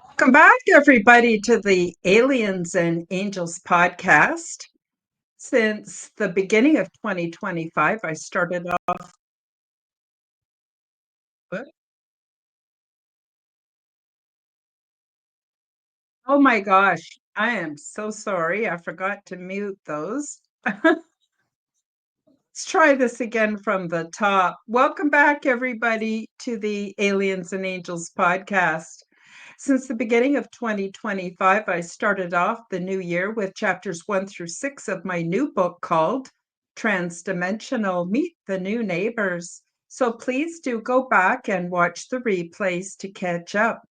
Welcome back, everybody, to the Aliens and Angels podcast. Since the beginning of 2025, I started off. What? Oh my gosh, I am so sorry. I forgot to mute those. Let's try this again from the top. Welcome back, everybody, to the Aliens and Angels podcast. Since the beginning of 2025, I started off the new year with chapters 1 through 6 of my new book called Transdimensional Meet the New Neighbors. So please do go back and watch the replays to catch up.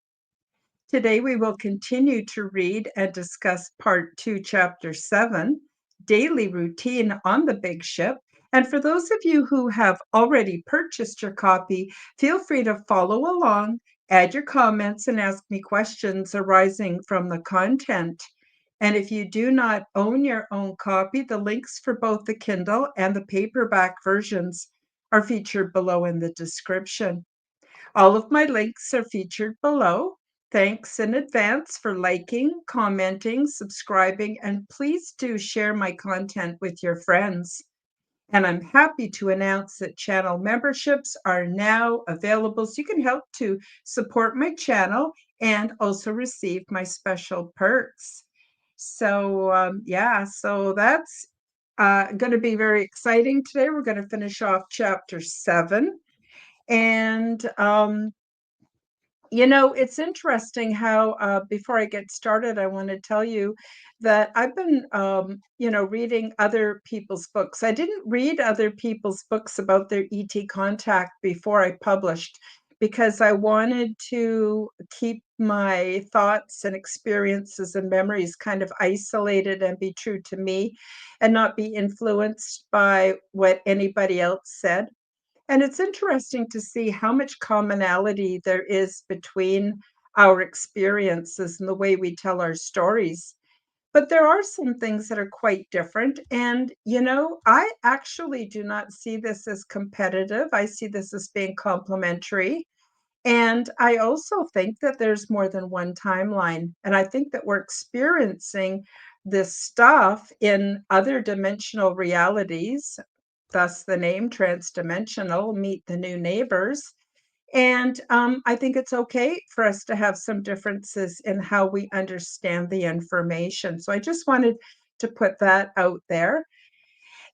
Today, we will continue to read and discuss part 2, chapter 7, Daily Routine on the Big Ship. And for those of you who have already purchased your copy, feel free to follow along, add your comments, and ask me questions arising from the content. And if you do not own your own copy, the links for both the Kindle and the paperback versions are featured below in the description. All of my links are featured below. Thanks in advance for liking, commenting, subscribing, and please do share my content with your friends. And I'm happy to announce that channel memberships are now available, so you can help to support my channel and also receive my special perks. So that's going to be very exciting today. We're going to finish off chapter 7. And it's interesting how, before I get started, I want to tell you that I've been, reading other people's books. I didn't read other people's books about their ET contact before I published because I wanted to keep my thoughts and experiences and memories kind of isolated and be true to me and not be influenced by what anybody else said. And it's interesting to see how much commonality there is between our experiences and the way we tell our stories. But there are some things that are quite different. And, I actually do not see this as competitive. I see this as being complementary. And I also think that there's more than one timeline. And I think that we're experiencing this stuff in other dimensional realities, thus the name transdimensional, meet the new neighbors. And I think it's okay for us to have some differences in how we understand the information. So I just wanted to put that out there.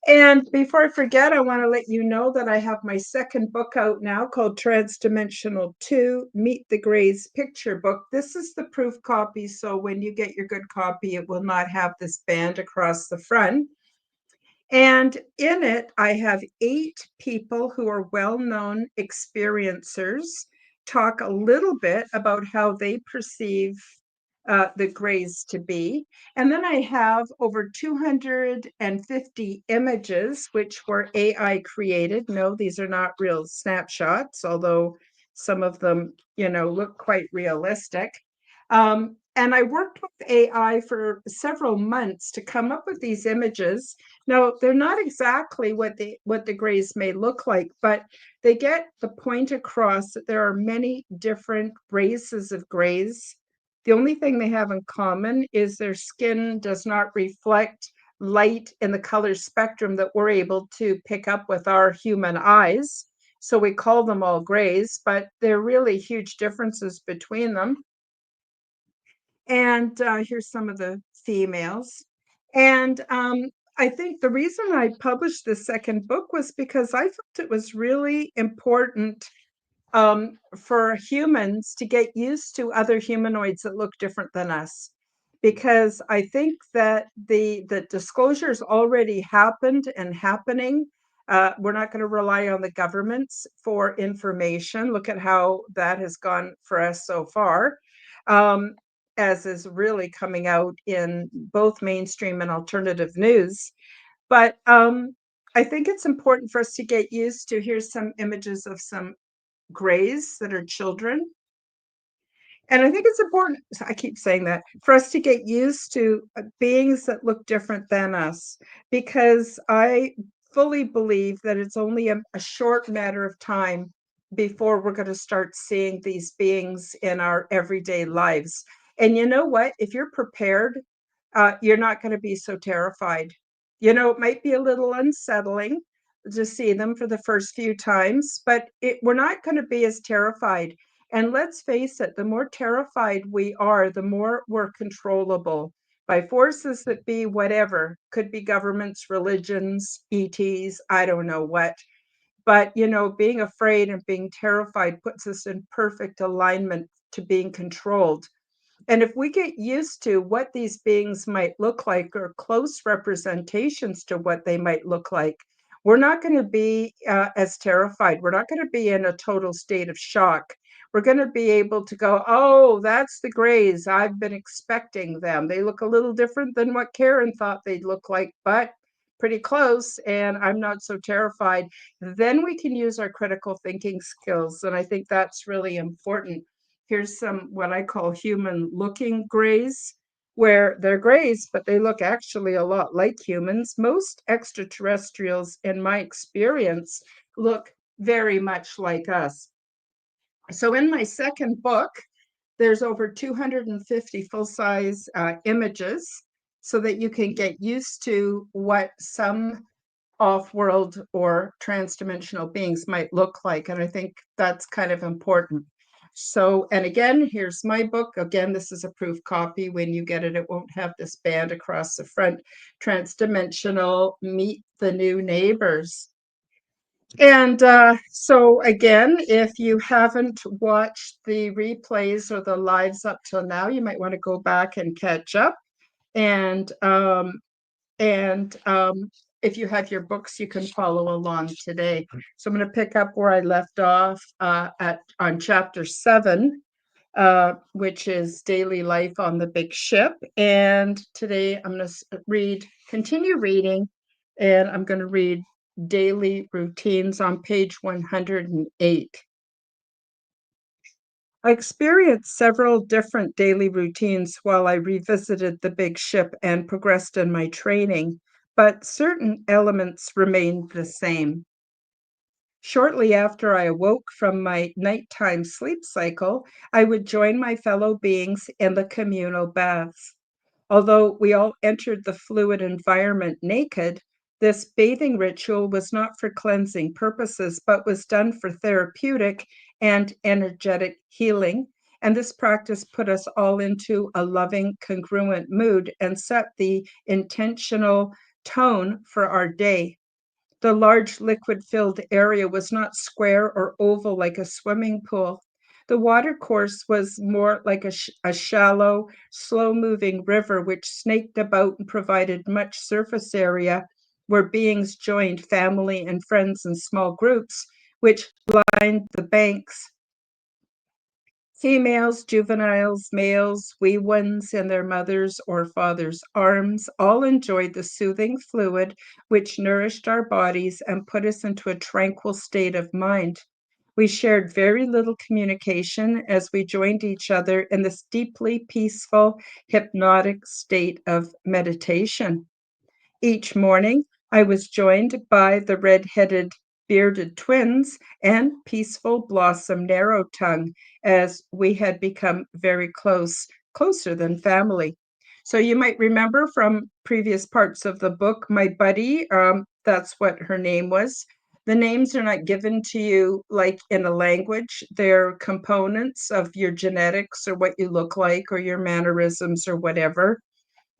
And before I forget, I want to let you know that I have my second book out now called Transdimensional 2, Meet the Greys picture book. This is the proof copy, so when you get your good copy, it will not have this band across the front. And in it, I have 8 people who are well-known experiencers talk a little bit about how they perceive the grays to be. And then I have over 250 images, which were AI created. No, these are not real snapshots, although some of them, look quite realistic. And I worked with AI for several months to come up with these images. Now, they're not exactly what the grays may look like, but they get the point across that there are many different races of grays. The only thing they have in common is their skin does not reflect light in the color spectrum that we're able to pick up with our human eyes. So we call them all grays, but there are really huge differences between them. And here's some of the females. And I think the reason I published this second book was because I felt it was really important for humans to get used to other humanoids that look different than us. Because I think that the disclosures already happened and happening. We're not going to rely on the governments for information. Look at how that has gone for us so far. As is really coming out in both mainstream and alternative news. But I think it's important for us to get used to. Here's some images of some grays that are children. And I think it's important, I keep saying that, for us to get used to beings that look different than us, because I fully believe that it's only a short matter of time before we're going to start seeing these beings in our everyday lives. And you know what? If you're prepared, you're not going to be so terrified. It might be a little unsettling to see them for the first few times, but we're not going to be as terrified. And let's face it, the more terrified we are, the more we're controllable by forces that be whatever, could be governments, religions, ETs, I don't know what. But, being afraid and being terrified puts us in perfect alignment to being controlled. And if we get used to what these beings might look like or close representations to what they might look like, we're not going to be as terrified. We're not going to be in a total state of shock. We're going to be able to go, oh, that's the Greys. I've been expecting them. They look a little different than what Karen thought they'd look like, but pretty close. And I'm not so terrified. Then we can use our critical thinking skills. And I think that's really important. Here's some what I call human looking grays, where they're grays, but they look actually a lot like humans. Most extraterrestrials, in my experience, look very much like us. So in my second book, there's over 250 full-size images so that you can get used to what some off-world or trans-dimensional beings might look like. And I think that's kind of important. So, and again, here's my book. Again, this is a proof copy. When you get it, it won't have this band across the front. Trans-dimensional, Meet the New Neighbors. And so again, if you haven't watched the replays or the lives up till now, you might want to go back and catch up. And if you have your books, you can follow along today. So I'm going to pick up where I left off on chapter 7, which is daily life on the big ship. And today I'm going to continue reading, and I'm going to read daily routines on page 108. I experienced several different daily routines while I revisited the big ship and progressed in my training, but certain elements remained the same. Shortly after I awoke from my nighttime sleep cycle, I would join my fellow beings in the communal baths. Although we all entered the fluid environment naked, this bathing ritual was not for cleansing purposes, but was done for therapeutic and energetic healing. And this practice put us all into a loving, congruent mood and set the intentional tone for our day. The large liquid-filled area was not square or oval like a swimming pool. The watercourse was more like a shallow, slow-moving river which snaked about and provided much surface area where beings joined family and friends in small groups, which lined the banks. Females, juveniles, males, wee ones in their mother's or father's arms all enjoyed the soothing fluid which nourished our bodies and put us into a tranquil state of mind. We shared very little communication as we joined each other in this deeply peaceful, hypnotic state of meditation. Each morning, I was joined by the red-headed bearded twins and peaceful Blossom Narrow Tongue, as we had become very close, closer than family. So you might remember from previous parts of the book, my buddy, that's what her name was. The names are not given to you like in a language. They're components of your genetics or what you look like or your mannerisms or whatever.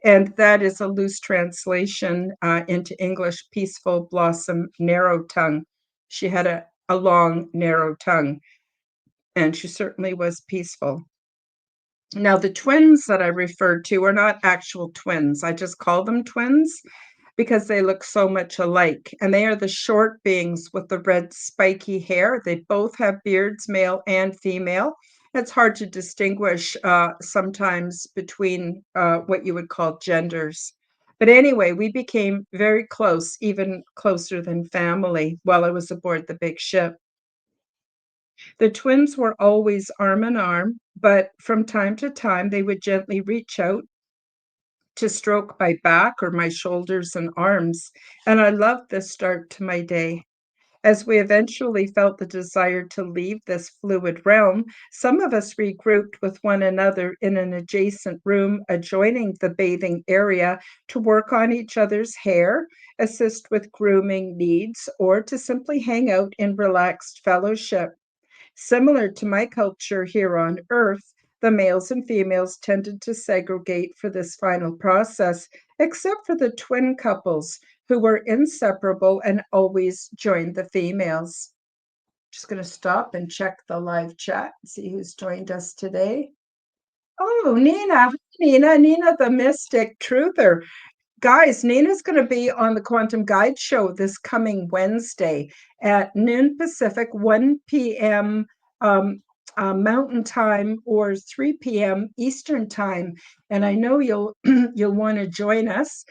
And that is a loose translation into English, Peaceful Blossom Narrow Tongue. She had a long, narrow tongue, and she certainly was peaceful. Now, the twins that I referred to are not actual twins. I just call them twins because they look so much alike. And they are the short beings with the red spiky hair. They both have beards, male and female. It's hard to distinguish sometimes between what you would call genders. But anyway, we became very close, even closer than family, while I was aboard the big ship. The twins were always arm in arm, but from time to time they would gently reach out to stroke my back or my shoulders and arms, and I loved this start to my day. As we eventually felt the desire to leave this fluid realm, some of us regrouped with one another in an adjacent room adjoining the bathing area to work on each other's hair, assist with grooming needs, or to simply hang out in relaxed fellowship. Similar to my culture here on Earth, the males and females tended to segregate for this final process, except for the twin couples who were inseparable and always joined the females. Just going to stop and check the live chat, see who's joined us today. Oh, Nina. Hi, Nina. Nina, the mystic truther. Guys, Nina's going to be on the Quantum Guide Show this coming Wednesday at noon Pacific, 1 p.m. Mountain Time, or 3 p.m. Eastern Time. And I know you'll you'll want to join us.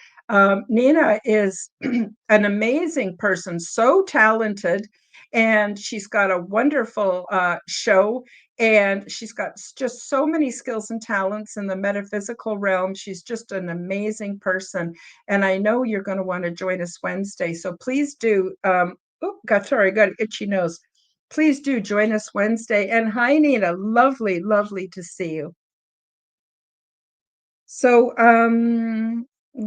Nina is an amazing person, so talented, and she's got a wonderful show. And she's got just so many skills and talents in the metaphysical realm. She's just an amazing person. And I know you're going to want to join us Wednesday. So please do. Sorry, I got an itchy nose. Please do join us Wednesday. And hi, Nina. Lovely, lovely to see you. So,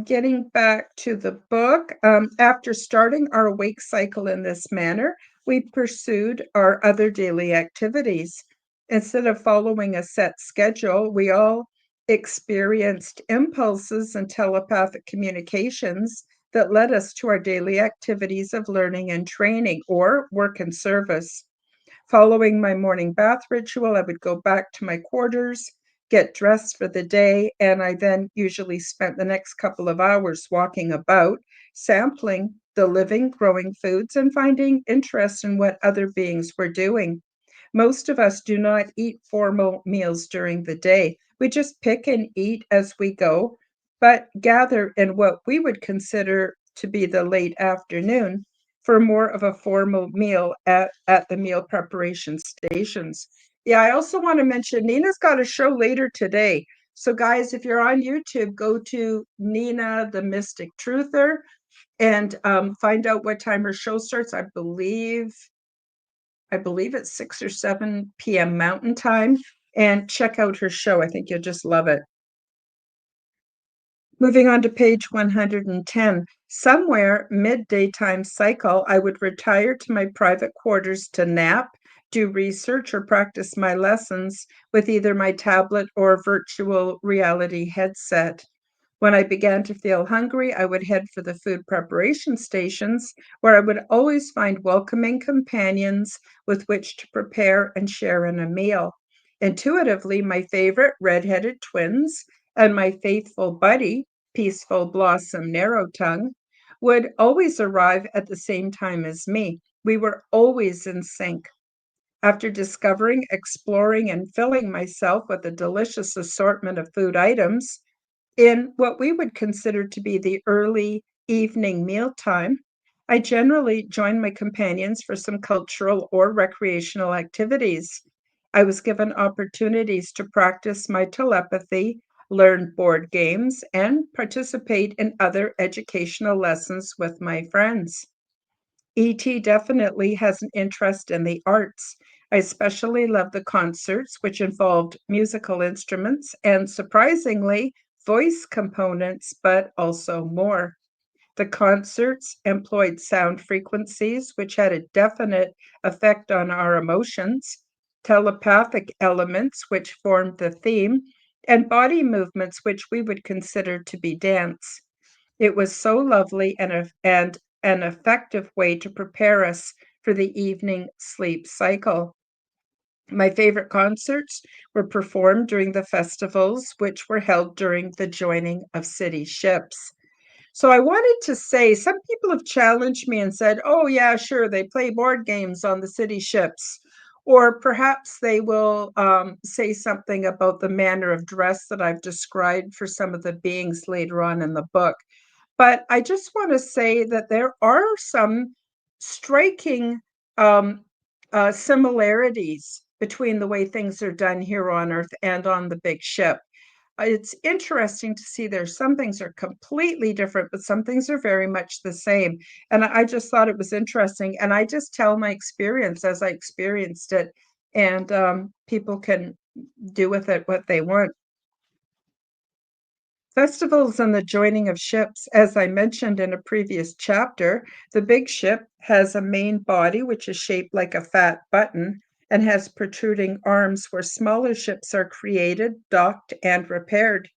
getting back to the book, after starting our awake cycle in this manner, we pursued our other daily activities. Instead of following a set schedule, we all experienced impulses and telepathic communications that led us to our daily activities of learning and training, or work and service. Following my morning bath ritual, I would go back to my quarters, get dressed for the day, and I then usually spent the next couple of hours walking about, sampling the living, growing foods and finding interest in what other beings were doing. Most of us do not eat formal meals during the day. We just pick and eat as we go, but gather in what we would consider to be the late afternoon for more of a formal meal at the meal preparation stations. Yeah, I also want to mention Nina's got a show later today. So, guys, if you're on YouTube, go to Nina the Mystic Truther and find out what time her show starts. I believe it's 6 or 7 p.m. Mountain Time, and check out her show. I think you'll just love it. Moving on to page 110. Somewhere mid-daytime cycle, I would retire to my private quarters to nap, do research, or practice my lessons with either my tablet or virtual reality headset. When I began to feel hungry, I would head for the food preparation stations, where I would always find welcoming companions with which to prepare and share in a meal. Intuitively, my favorite redheaded twins and my faithful buddy, Peaceful Blossom Narrow Tongue, would always arrive at the same time as me. We were always in sync. After discovering, exploring, and filling myself with a delicious assortment of food items, in what we would consider to be the early evening mealtime, I generally joined my companions for some cultural or recreational activities. I was given opportunities to practice my telepathy, learn board games, and participate in other educational lessons with my friends. ET definitely has an interest in the arts. I especially love the concerts, which involved musical instruments and, surprisingly, voice components, but also more. The concerts employed sound frequencies, which had a definite effect on our emotions, telepathic elements, which formed the theme, and body movements, which we would consider to be dance. It was so lovely and an effective way to prepare us for the evening sleep cycle. My favorite concerts were performed during the festivals, which were held during the joining of city ships. So I wanted to say, some people have challenged me and said, oh, yeah, sure, they play board games on the city ships. Or perhaps they will say something about the manner of dress that I've described for some of the beings later on in the book. But I just want to say that there are some striking um, similarities between the way things are done here on Earth and on the big ship. it's interesting to see there some things are completely different, but some things are very much the same. And I just thought it was interesting. And I just tell my experience as I experienced it, and people can do with it what they want. Festivals and the joining of ships. As I mentioned in a previous chapter, the big ship has a main body which is shaped like a fat button and has protruding arms where smaller ships are created, docked, and repaired.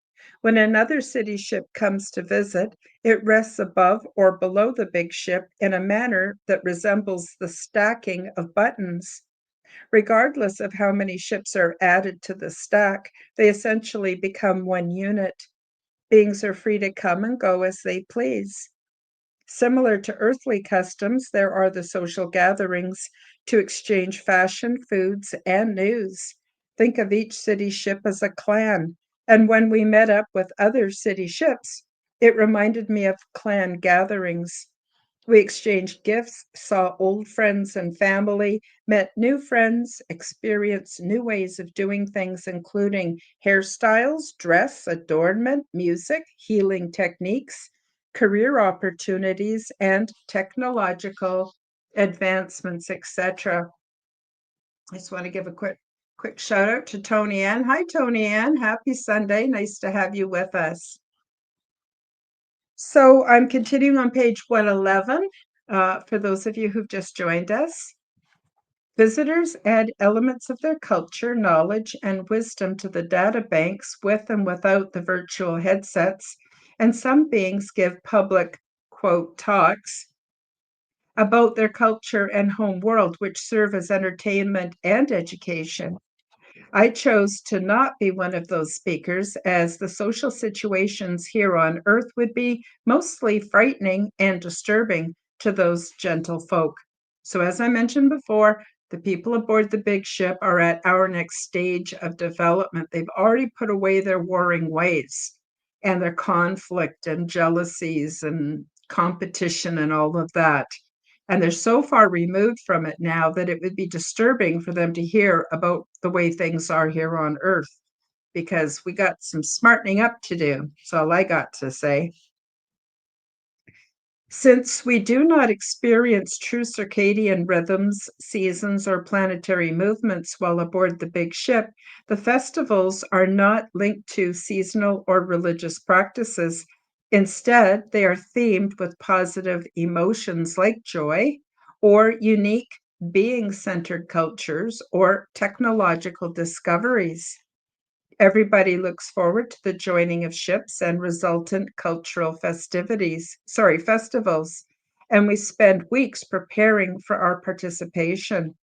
When another city ship comes to visit, it rests above or below the big ship in a manner that resembles the stacking of buttons. Regardless of how many ships are added to the stack, they essentially become one unit. Beings are free to come and go as they please. Similar to earthly customs, there are the social gatherings to exchange fashion, foods, and news. Think of each city ship as a clan. And when we met up with other city ships, it reminded me of clan gatherings. We exchanged gifts, saw old friends and family, met new friends, experienced new ways of doing things, including hairstyles, dress, adornment, music, healing techniques, career opportunities, and technological advancements, etc. I just want to give a quick shout out to Tony Ann. Hi, Tony Ann. Happy Sunday. Nice to have you with us. So I'm continuing on page 111 for those of you who've just joined us. Visitors add elements of their culture, knowledge, and wisdom to the data banks with and without the virtual headsets, and some beings give public, quote, talks about their culture and home world, which serve as entertainment and education. I chose to not be one of those speakers, as the social situations here on Earth would be mostly frightening and disturbing to those gentle folk. So, as I mentioned before, the people aboard the big ship are at our next stage of development. They've already put away their warring ways and their conflict and jealousies and competition and all of that. And they're so far removed from it now that it would be disturbing for them to hear about the way things are here on Earth, because we got some smartening up to do. That's all I got to say. Since we do not experience true circadian rhythms, seasons, or planetary movements while aboard the big ship, the festivals are not linked to seasonal or religious practices. Instead, they are themed with positive emotions like joy, or unique being centered cultures, or technological discoveries. Everybody looks forward to the joining of ships and resultant cultural festivals, and we spend weeks preparing for our participation.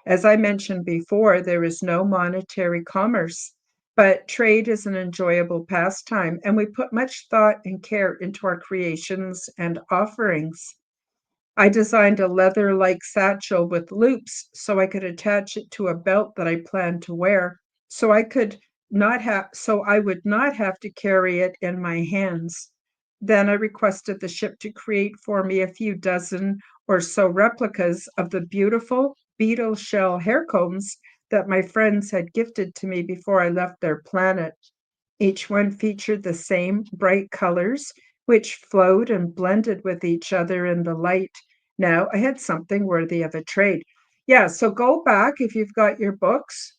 As I mentioned before, there is no monetary commerce, but trade is an enjoyable pastime, and we put much thought and care into our creations and offerings. I designed a leather-like satchel with loops so I could attach it to a belt that I planned to wear, so I would not have to carry it in my hands. Then I requested the ship to create for me a few dozen or so replicas of the beautiful beetle shell hair combs that my friends had gifted to me before I left their planet. Each one featured the same bright colors, which flowed and blended with each other in the light. Now I had something worthy of a trade. Yeah, so go back if you've got your books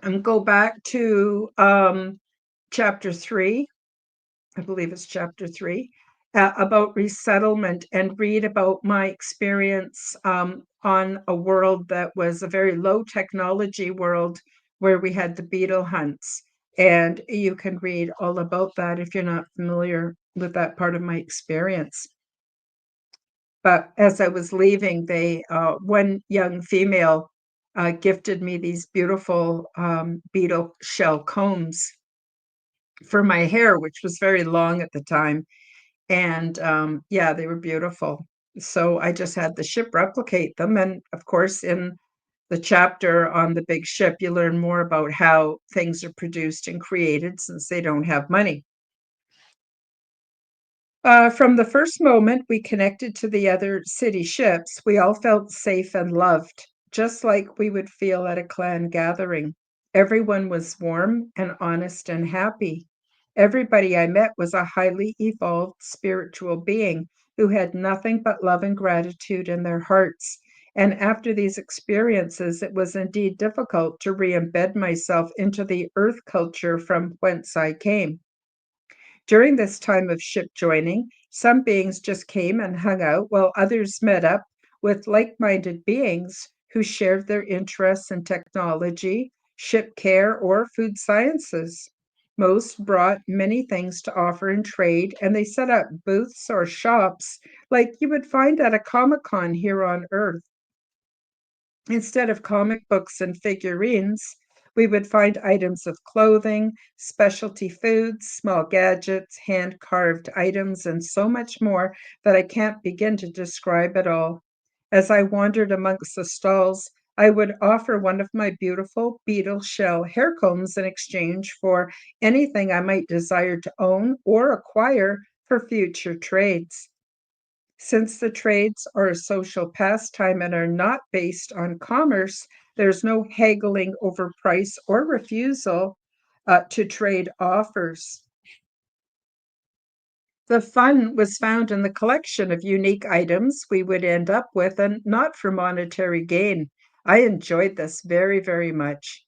and go back to chapter 3. I believe it's chapter 3, about resettlement, and read about my experience on a world that was a very low technology world where we had the beetle hunts. And you can read all about that if you're not familiar with that part of my experience. But as I was leaving, one young female gifted me these beautiful beetle shell combs for my hair, which was very long at the time. And yeah, they were beautiful. So I just had the ship replicate them. And of course, in the chapter on the big ship, you learn more about how things are produced and created since they don't have money. From the first moment we connected to the other city ships, we all felt safe and loved, just like we would feel at a clan gathering. Everyone was warm and honest and happy. Everybody I met was a highly evolved spiritual being who had nothing but love and gratitude in their hearts. And after these experiences, it was indeed difficult to re embed myself into the earth culture from whence I came. During this time of ship joining, some beings just came and hung out, while others met up with like minded beings who shared their interests in technology, ship care, or food sciences. Most brought many things to offer and trade, and they set up booths or shops like you would find at a Comic Con here on Earth. Instead of comic books and figurines, we would find items of clothing, specialty foods, small gadgets, hand carved items, and so much more that I can't begin to describe it all. As I wandered amongst the stalls, I would offer one of my beautiful beetle shell hair combs in exchange for anything I might desire to own or acquire for future trades. Since the trades are a social pastime and are not based on commerce, there's no haggling over price or refusal to trade offers. The fun was found in the collection of unique items we would end up with and not for monetary gain. I enjoyed this very, very much.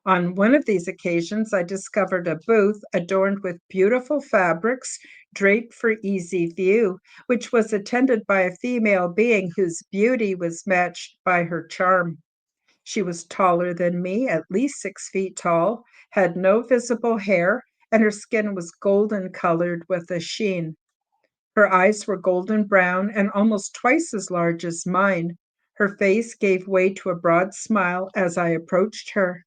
On one of these occasions, I discovered a booth adorned with beautiful fabrics draped for easy view, which was attended by a female being whose beauty was matched by her charm. She was taller than me, at least 6 feet tall, had no visible hair, and her skin was golden colored with a sheen. Her eyes were golden brown and almost twice as large as mine. Her face gave way to a broad smile as I approached her.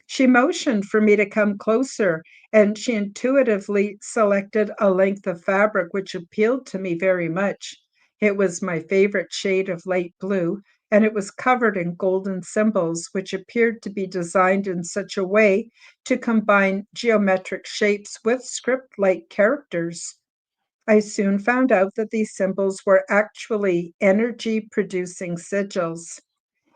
She motioned for me to come closer, and she intuitively selected a length of fabric which appealed to me very much. It was my favorite shade of light blue, and it was covered in golden symbols, which appeared to be designed in such a way to combine geometric shapes with script like characters. I soon found out that these symbols were actually energy producing sigils.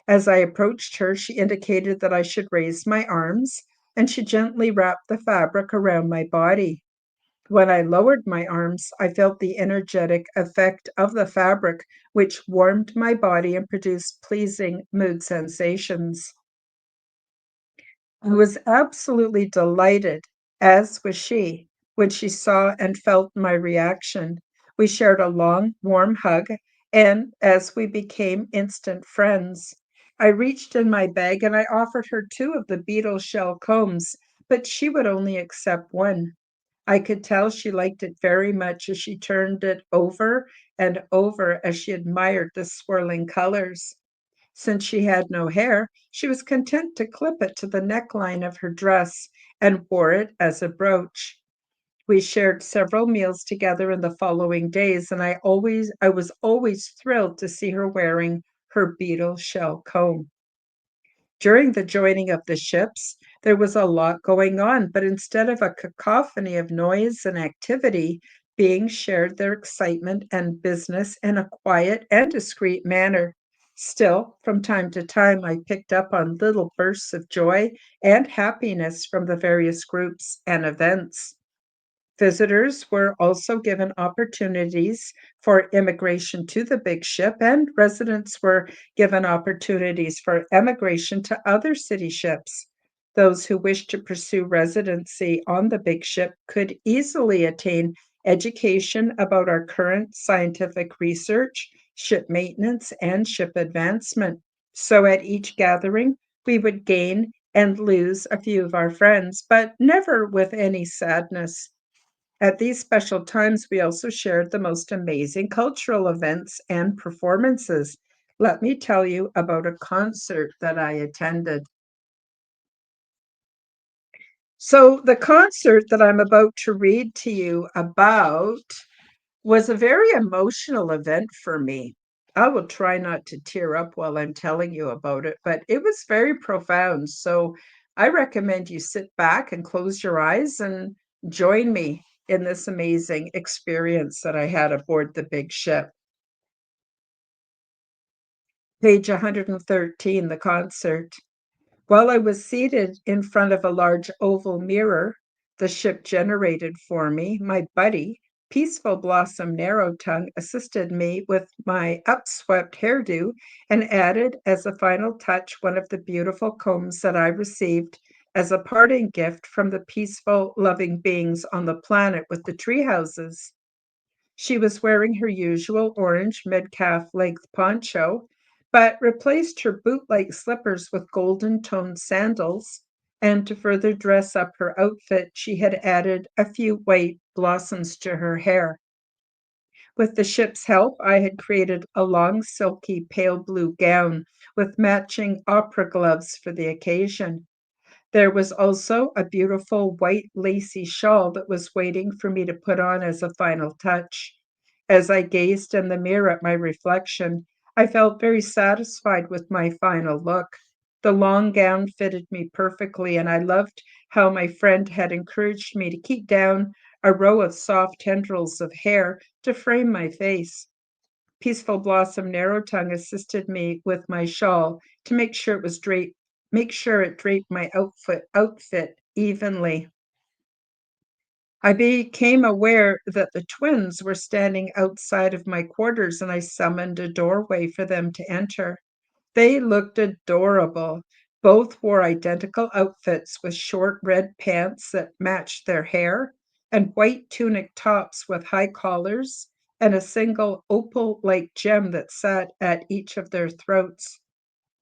As I approached her, she indicated that I should raise my arms, and she gently wrapped the fabric around my body. When I lowered my arms, I felt the energetic effect of the fabric, which warmed my body and produced pleasing mood sensations. I was absolutely delighted, as was she, when she saw and felt my reaction. We shared a long, warm hug, and as we became instant friends, I reached in my bag and I offered her two of the beetle shell combs, but she would only accept one. I could tell she liked it very much as she turned it over and over as she admired the swirling colors. Since she had no hair, she was content to clip it to the neckline of her dress and wore it as a brooch. We shared several meals together in the following days, and I was always thrilled to see her wearing her beetle shell comb. During the joining of the ships, there was a lot going on, but instead of a cacophony of noise and activity, beings shared their excitement and business in a quiet and discreet manner. Still, from time to time, I picked up on little bursts of joy and happiness from the various groups and events. Visitors were also given opportunities for immigration to the big ship, and residents were given opportunities for emigration to other city ships. Those who wished to pursue residency on the big ship could easily attain education about our current scientific research, ship maintenance, and ship advancement. So at each gathering, we would gain and lose a few of our friends, but never with any sadness. At these special times, we also shared the most amazing cultural events and performances. Let me tell you about a concert that I attended. So, the concert that I'm about to read to you about was a very emotional event for me. I will try not to tear up while I'm telling you about it, but it was very profound. So I recommend you sit back and close your eyes and join me in this amazing experience that I had aboard the big ship. Page 113, the concert. While I was seated in front of a large oval mirror the ship generated for me, my buddy, Peaceful Blossom Narrowtongue, assisted me with my upswept hairdo and added, as a final touch, one of the beautiful combs that I received as a parting gift from the peaceful, loving beings on the planet with the tree houses. She was wearing her usual orange mid-calf length poncho, but replaced her boot-like slippers with golden toned sandals, and to further dress up her outfit, she had added a few white blossoms to her hair. With the ship's help, I had created a long, silky, pale blue gown with matching opera gloves for the occasion. There was also a beautiful white lacy shawl that was waiting for me to put on as a final touch. As I gazed in the mirror at my reflection, I felt very satisfied with my final look. The long gown fitted me perfectly, and I loved how my friend had encouraged me to keep down a row of soft tendrils of hair to frame my face. Peaceful Blossom Narrowtongue assisted me with my shawl to make sure it draped my outfit evenly. I became aware that the twins were standing outside of my quarters, and I summoned a doorway for them to enter. They looked adorable. Both wore identical outfits with short red pants that matched their hair and white tunic tops with high collars and a single opal-like gem that sat at each of their throats.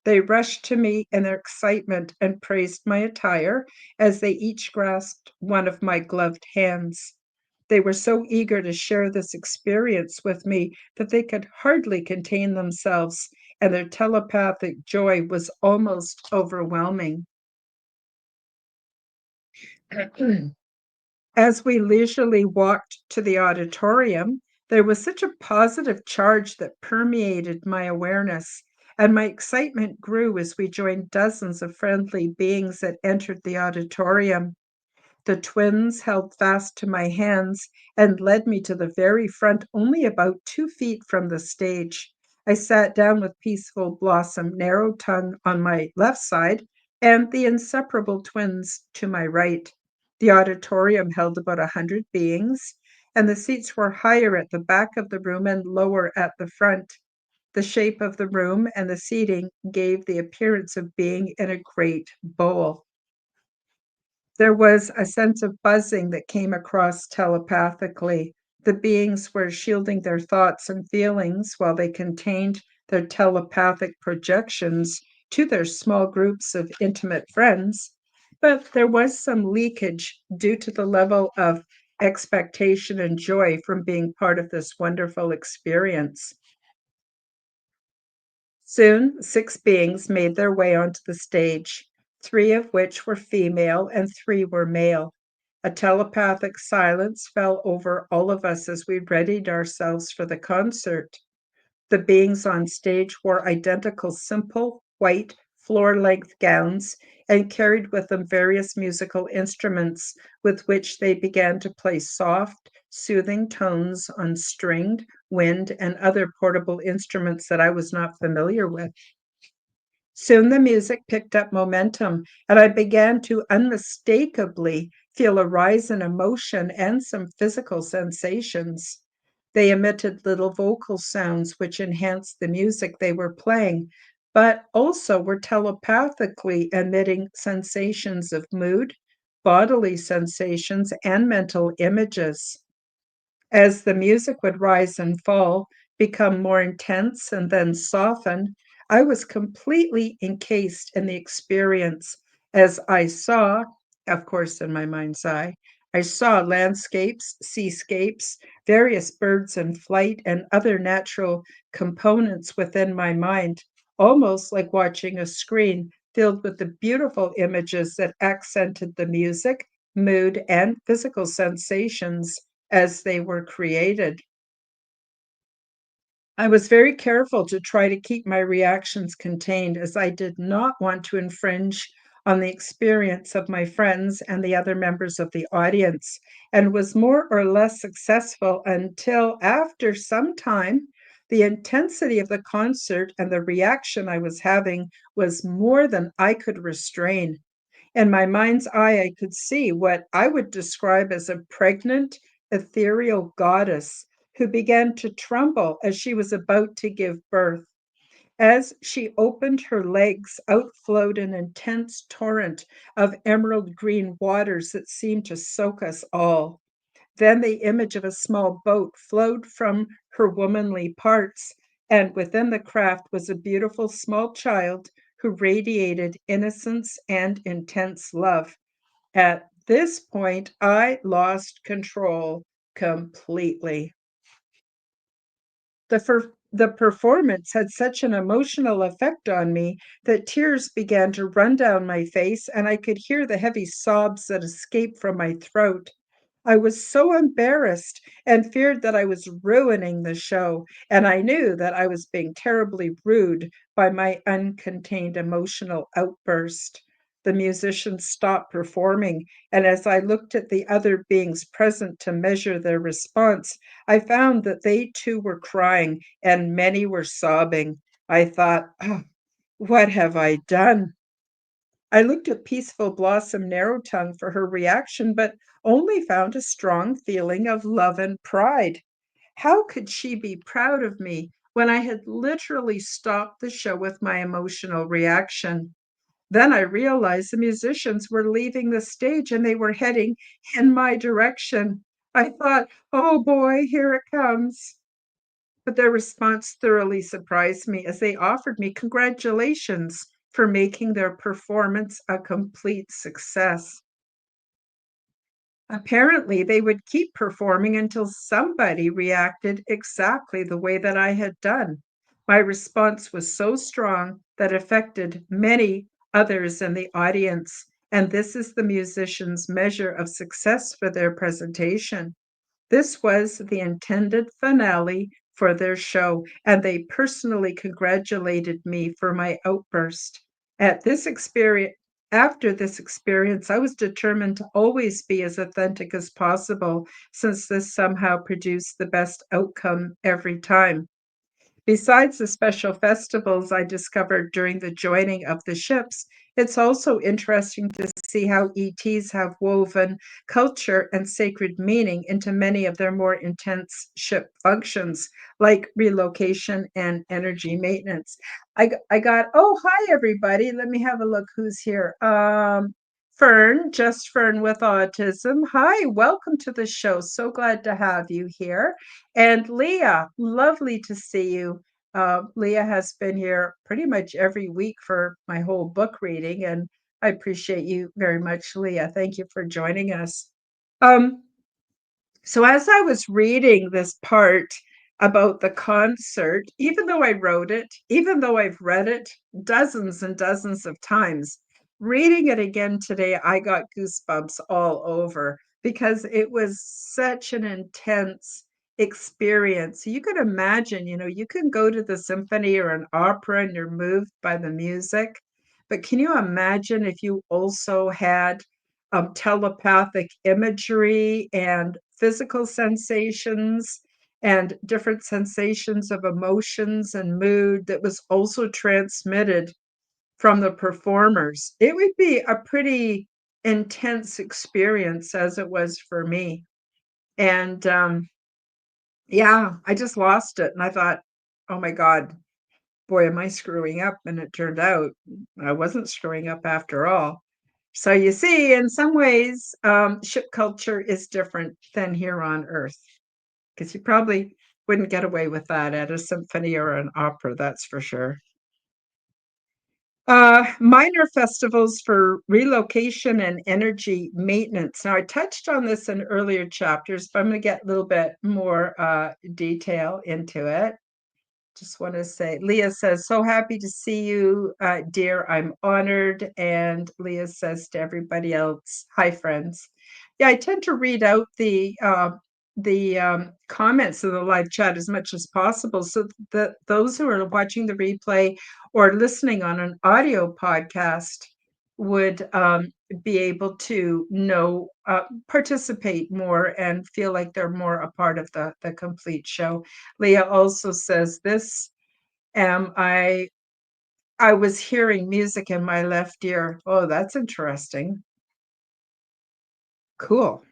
They rushed to me in their excitement and praised my attire as they each grasped one of my gloved hands. They were so eager to share this experience with me that they could hardly contain themselves, and their telepathic joy was almost overwhelming. As we leisurely walked to the auditorium, there was such a positive charge that permeated my awareness, and my excitement grew as we joined dozens of friendly beings that entered the auditorium. The twins held fast to my hands and led me to the very front, only about 2 feet from the stage. I sat down with Peaceful Blossom Narrowtongue on my left side and the inseparable twins to my right. The auditorium held about 100 beings, and the seats were higher at the back of the room and lower at the front. The shape of the room and the seating gave the appearance of being in a great bowl. There was a sense of buzzing that came across telepathically. The beings were shielding their thoughts and feelings while they contained their telepathic projections to their small groups of intimate friends. But there was some leakage due to the level of expectation and joy from being part of this wonderful experience. Soon, 6 beings made their way onto the stage, 3 of which were female and 3 were male. A telepathic silence fell over all of us as we readied ourselves for the concert. The beings on stage wore identical, simple, white, floor length gowns and carried with them various musical instruments with which they began to play soft, soothing tones on stringed, wind, and other portable instruments that I was not familiar with. Soon the music picked up momentum, and I began to unmistakably feel a rise in emotion and some physical sensations. They emitted little vocal sounds which enhanced the music they were playing, but also were telepathically emitting sensations of mood, bodily sensations, and mental images. As the music would rise and fall, become more intense, and then soften, I was completely encased in the experience as I saw, of course, in my mind's eye, I saw landscapes, seascapes, various birds in flight, and other natural components within my mind, almost like watching a screen filled with the beautiful images that accented the music, mood, and physical sensations as they were created. I was very careful to try to keep my reactions contained as I did not want to infringe on the experience of my friends and the other members of the audience, and was more or less successful until, after some time, The intensity of the concert and the reaction I was having was more than I could restrain. In my mind's eye, I could see what I would describe as a pregnant, ethereal goddess who began to tremble as she was about to give birth. As she opened her legs, out flowed an intense torrent of emerald green waters that seemed to soak us all. Then the image of a small boat flowed from her womanly parts, and within the craft was a beautiful small child who radiated innocence and intense love. At this point, I lost control completely. The performance had such an emotional effect on me that tears began to run down my face, and I could hear the heavy sobs that escaped from my throat. I was so embarrassed and feared that I was ruining the show, and I knew that I was being terribly rude by my uncontained emotional outburst. The musicians stopped performing, and as I looked at the other beings present to measure their response, I found that they too were crying and many were sobbing. I thought, "Oh, what have I done?" I looked at Peaceful Blossom Narrowtongue for her reaction, but only found a strong feeling of love and pride. How could she be proud of me when I had literally stopped the show with my emotional reaction? Then I realized the musicians were leaving the stage and they were heading in my direction. I thought, oh boy, here it comes. But their response thoroughly surprised me as they offered me congratulations for making their performance a complete success. Apparently, they would keep performing until somebody reacted exactly the way that I had done. My response was so strong that affected many others in the audience, and this is the musician's measure of success for their presentation. This was the intended finale for their show, and they personally congratulated me for my outburst. At this experience, After this experience, I was determined to always be as authentic as possible, since this somehow produced the best outcome every time. Besides the special festivals I discovered during the joining of the ships, it's also interesting to see how ETs have woven culture and sacred meaning into many of their more intense ship functions, like relocation and energy maintenance. I got, oh, hi, everybody. Let me have a look who's here. Fern, just Fern with autism. Hi, welcome to the show. So glad to have you here. And Leah, lovely to see you. Leah has been here pretty much every week for my whole book reading, and I appreciate you very much, Leah. Thank you for joining us. Um, so as I was reading this part about the concert, even though I wrote it, even though I've read it dozens and dozens of times, reading it again today, I got goosebumps all over because it was such an intense experience. You could imagine, you can go to the symphony or an opera and you're moved by the music, but can you imagine if you also had telepathic imagery and physical sensations and different sensations of emotions and mood that was also transmitted from the performers? It would be a pretty intense experience, as it was for me. And yeah, I just lost it. And I thought, oh my God, boy, am I screwing up? And it turned out I wasn't screwing up after all. So you see, in some ways, ship culture is different than here on Earth, because you probably wouldn't get away with that at a symphony or an opera, that's for sure. Minor festivals for relocation and energy maintenance. Now, I touched on this in earlier chapters, but I'm going to get a little bit more detail into it. Just want to say, Leah says, so happy to see you, dear. I'm honored. And Leah says to everybody else, hi, friends. Yeah, I tend to read out the comments of the live chat as much as possible so that those who are watching the replay or listening on an audio podcast would be able to know, participate more and feel like they're more a part of the complete show. Leah also says, "This am I was hearing music in my left ear." Oh, that's interesting. Cool.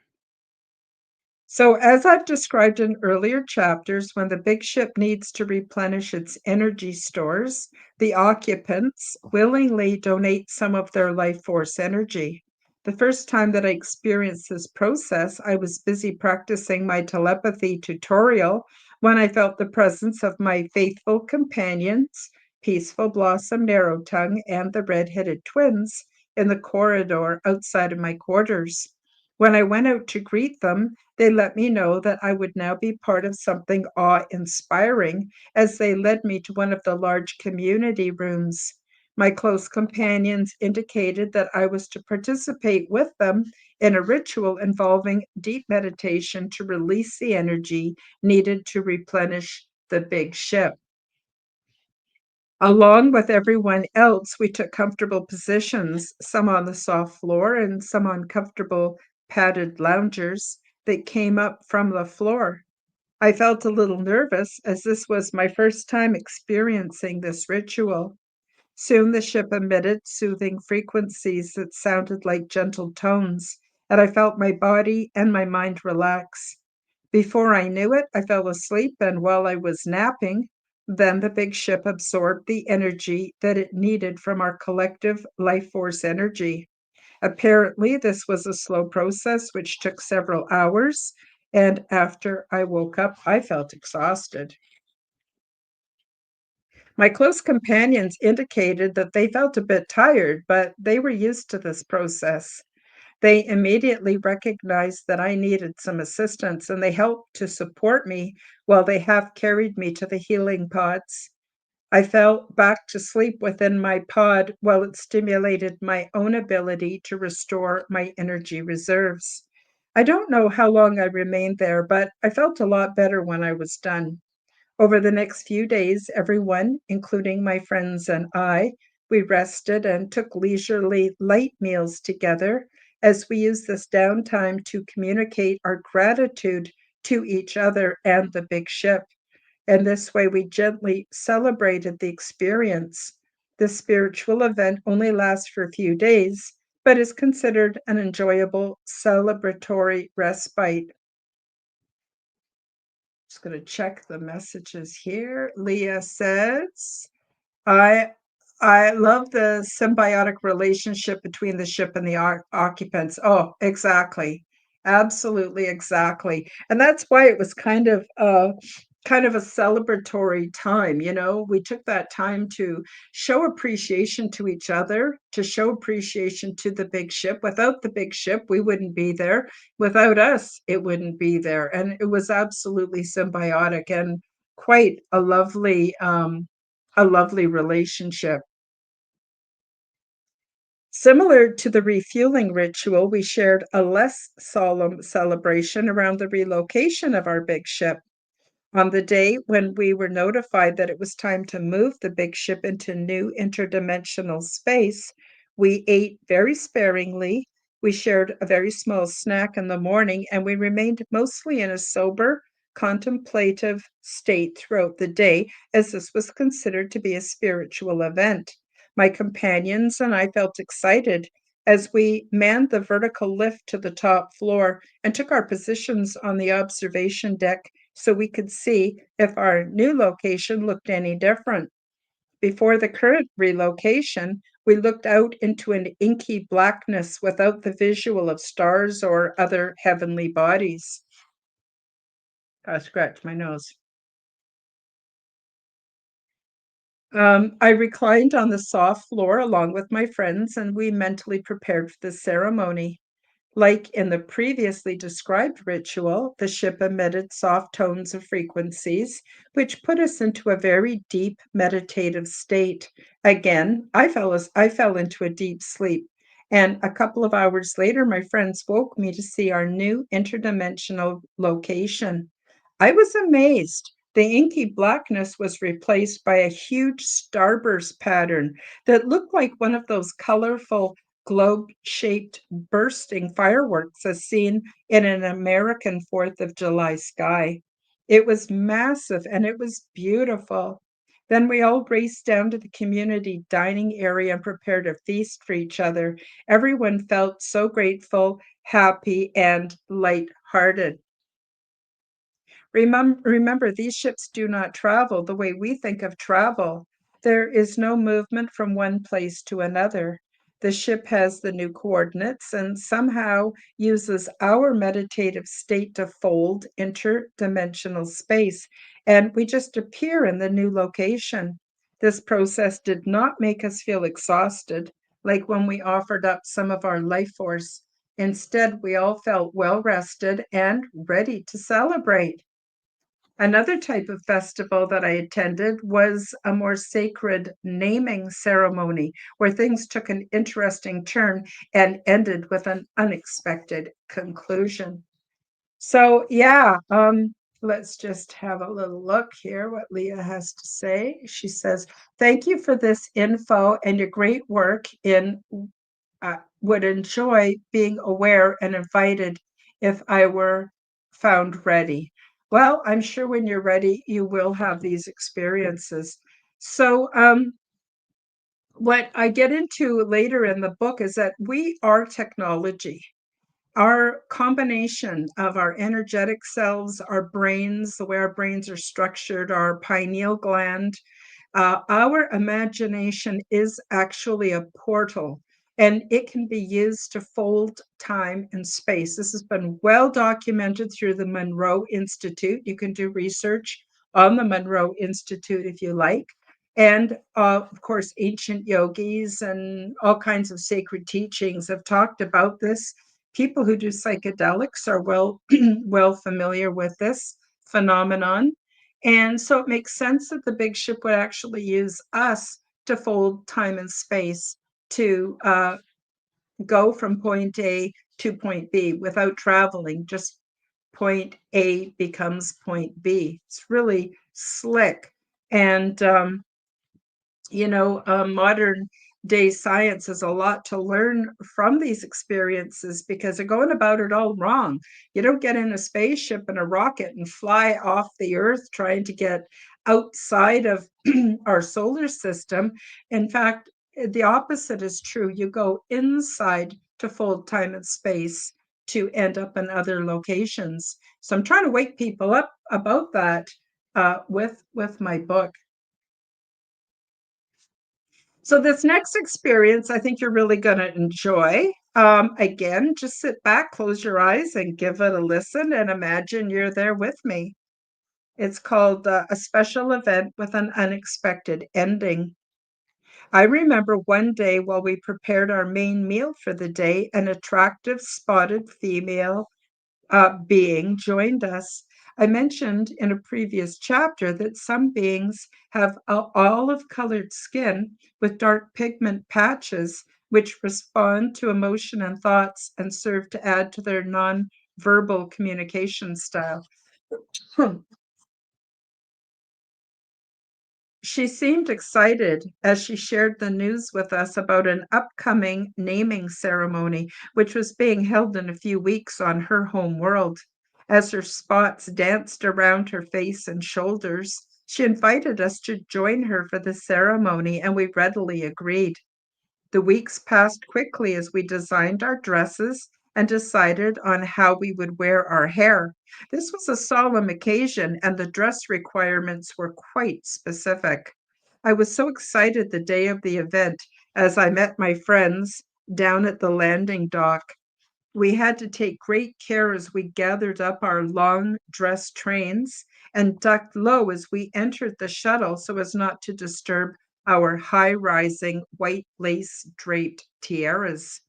So, as I've described in earlier chapters, when the big ship needs to replenish its energy stores, the occupants willingly donate some of their life force energy. The first time that I experienced this process, I was busy practicing my telepathy tutorial when I felt the presence of my faithful companions, Peaceful Blossom Narrowtongue and the red-headed twins, in the corridor outside of my quarters. When I went out to greet them, they let me know that I would now be part of something awe-inspiring as they led me to one of the large community rooms. My close companions indicated that I was to participate with them in a ritual involving deep meditation to release the energy needed to replenish the big ship. Along with everyone else, we took comfortable positions, some on the soft floor and some on comfortable padded loungers that came up from the floor. I felt a little nervous as this was my first time experiencing this ritual. Soon the ship emitted soothing frequencies that sounded like gentle tones, and I felt my body and my mind relax. Before I knew it, I fell asleep, and while I was napping, then the big ship absorbed the energy that it needed from our collective life force energy. Apparently, this was a slow process which took several hours, and after I woke up, I felt exhausted. My close companions indicated that they felt a bit tired, but they were used to this process. They immediately recognized that I needed some assistance and they helped to support me while they half carried me to the healing pods. I fell back to sleep within my pod while it stimulated my own ability to restore my energy reserves. I don't know how long I remained there, but I felt a lot better when I was done. Over the next few days, everyone, including my friends and I, we rested and took leisurely light meals together as we used this downtime to communicate our gratitude to each other and the big ship. And this way, we gently celebrated the experience. This spiritual event only lasts for a few days, but is considered an enjoyable celebratory respite. Just going to check the messages here. Leah says, I I love the symbiotic relationship between the ship and the occupants. Oh, exactly. Absolutely, exactly. And that's why it was kind of a celebratory time, you know. We took that time to show appreciation to each other, to show appreciation to the big ship. Without the big ship, we wouldn't be there. Without us, it wouldn't be there. And it was absolutely symbiotic and quite a lovely relationship. Similar to the refueling ritual, we shared a less solemn celebration around the relocation of our big ship. On the day when we were notified that it was time to move the big ship into new interdimensional space, we ate very sparingly. We shared a very small snack in the morning, and we remained mostly in a sober, contemplative state throughout the day, as this was considered to be a spiritual event. My companions and I felt excited as we manned the vertical lift to the top floor and took our positions on the observation deck so we could see if our new location looked any different. Before the current relocation, we looked out into an inky blackness without the visual of stars or other heavenly bodies. I scratched my nose. I reclined on the soft floor along with my friends, and we mentally prepared for the ceremony. Like in the previously described ritual, the ship emitted soft tones of frequencies, which put us into a very deep meditative state. Again, I fell into a deep sleep. And a couple of hours later, my friends woke me to see our new interdimensional location. I was amazed. The inky blackness was replaced by a huge starburst pattern that looked like one of those colorful globe-shaped bursting fireworks as seen in an American 4th of July sky. It was massive and it was beautiful. Then we all raced down to the community dining area and prepared a feast for each other. Everyone felt so grateful, happy, and light-hearted. Remember, these ships do not travel the way we think of travel. There is no movement from one place to another. The ship has the new coordinates and somehow uses our meditative state to fold interdimensional space, and we just appear in the new location. This process did not make us feel exhausted, like when we offered up some of our life force. Instead, we all felt well rested and ready to celebrate. Another type of festival that I attended was a more sacred naming ceremony where things took an interesting turn and ended with an unexpected conclusion. So, yeah, let's just have a little look here what Leah has to say. She says, "Thank you for this info and your great work in would enjoy being aware and invited if I were found ready." Well, I'm sure when you're ready, you will have these experiences. So, what I get into later in the book is that we are technology. Our combination of our energetic selves, our brains, the way our brains are structured, our pineal gland, our imagination is actually a portal and it can be used to fold time and space. This has been well documented through the Monroe Institute. You can do research on the Monroe Institute if you like. And of course, ancient yogis and all kinds of sacred teachings have talked about this. People who do psychedelics are well familiar with this phenomenon. And so it makes sense that the big ship would actually use us to fold time and space to go from point A to point B without traveling. Just point A becomes point B. It's really slick. And modern day science has a lot to learn from these experiences because they're going about it all wrong. You don't get in a spaceship and a rocket and fly off the Earth trying to get outside of our solar system. In fact, the opposite is true. You go inside to fold time and space to end up in other locations. So I'm trying to wake people up about that with my book. So this next experience, I think you're really going to enjoy. Again, just sit back, close your eyes, and give it a listen and imagine you're there with me. It's called A Special Event with an Unexpected Ending. I remember one day while we prepared our main meal for the day, an attractive spotted female being joined us. I mentioned in a previous chapter that some beings have olive colored skin with dark pigment patches, which respond to emotion and thoughts and serve to add to their non-verbal communication style. She seemed excited as she shared the news with us about an upcoming naming ceremony, which was being held in a few weeks on her home world. As her spots danced around her face and shoulders, she invited us to join her for the ceremony, and we readily agreed. The weeks passed quickly as we designed our dresses and decided on how we would wear our hair. This was a solemn occasion, and the dress requirements were quite specific. I was so excited the day of the event as I met my friends down at the landing dock. We had to take great care as we gathered up our long dress trains and ducked low as we entered the shuttle so as not to disturb our high-rising white lace draped tiaras.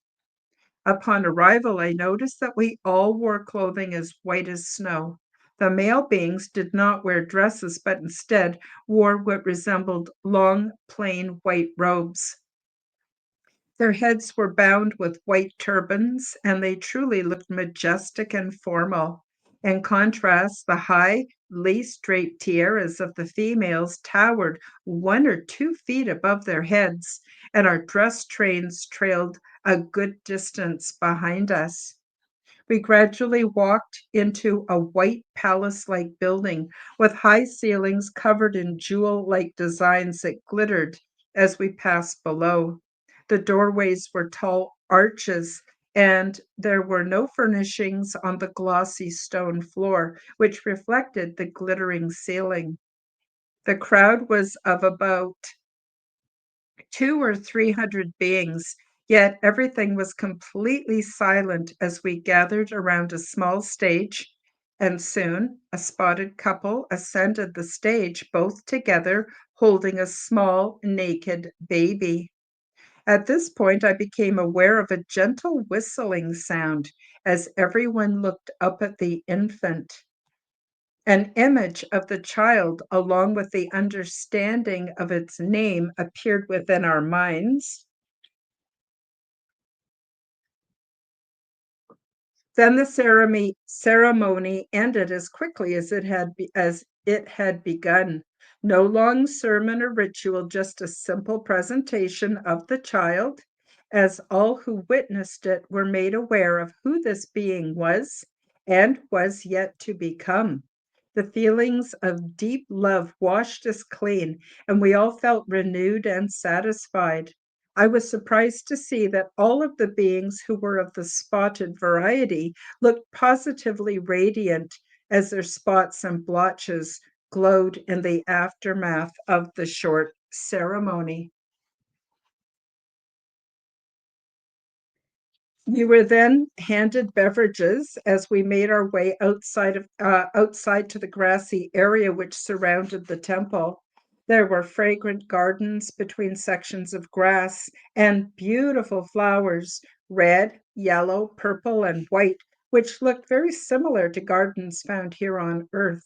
Upon arrival, I noticed that we all wore clothing as white as snow. The male beings did not wear dresses, but instead wore what resembled long, plain white robes. Their heads were bound with white turbans, and they truly looked majestic and formal. In contrast, the high, lace-draped tiaras of the females towered 1 or 2 feet above their heads, and our dress trains trailed a good distance behind us. We gradually walked into a white palace-like building with high ceilings covered in jewel-like designs that glittered as we passed below. The doorways were tall arches, and there were no furnishings on the glossy stone floor, which reflected the glittering ceiling. The crowd was of about 200 or 300 beings, yet everything was completely silent as we gathered around a small stage, and soon a spotted couple ascended the stage, both together, holding a small, naked baby. At this point, I became aware of a gentle whistling sound as everyone looked up at the infant. An image of the child, along with the understanding of its name, appeared within our minds. Then the ceremony ended as quickly as it had begun. No long sermon or ritual, just a simple presentation of the child, as all who witnessed it were made aware of who this being was and was yet to become. The feelings of deep love washed us clean, and we all felt renewed and satisfied. I was surprised to see that all of the beings who were of the spotted variety looked positively radiant as their spots and blotches glowed in the aftermath of the short ceremony. We were then handed beverages as we made our way outside to the grassy area which surrounded the temple. There were fragrant gardens between sections of grass and beautiful flowers, red, yellow, purple, and white, which looked very similar to gardens found here on Earth.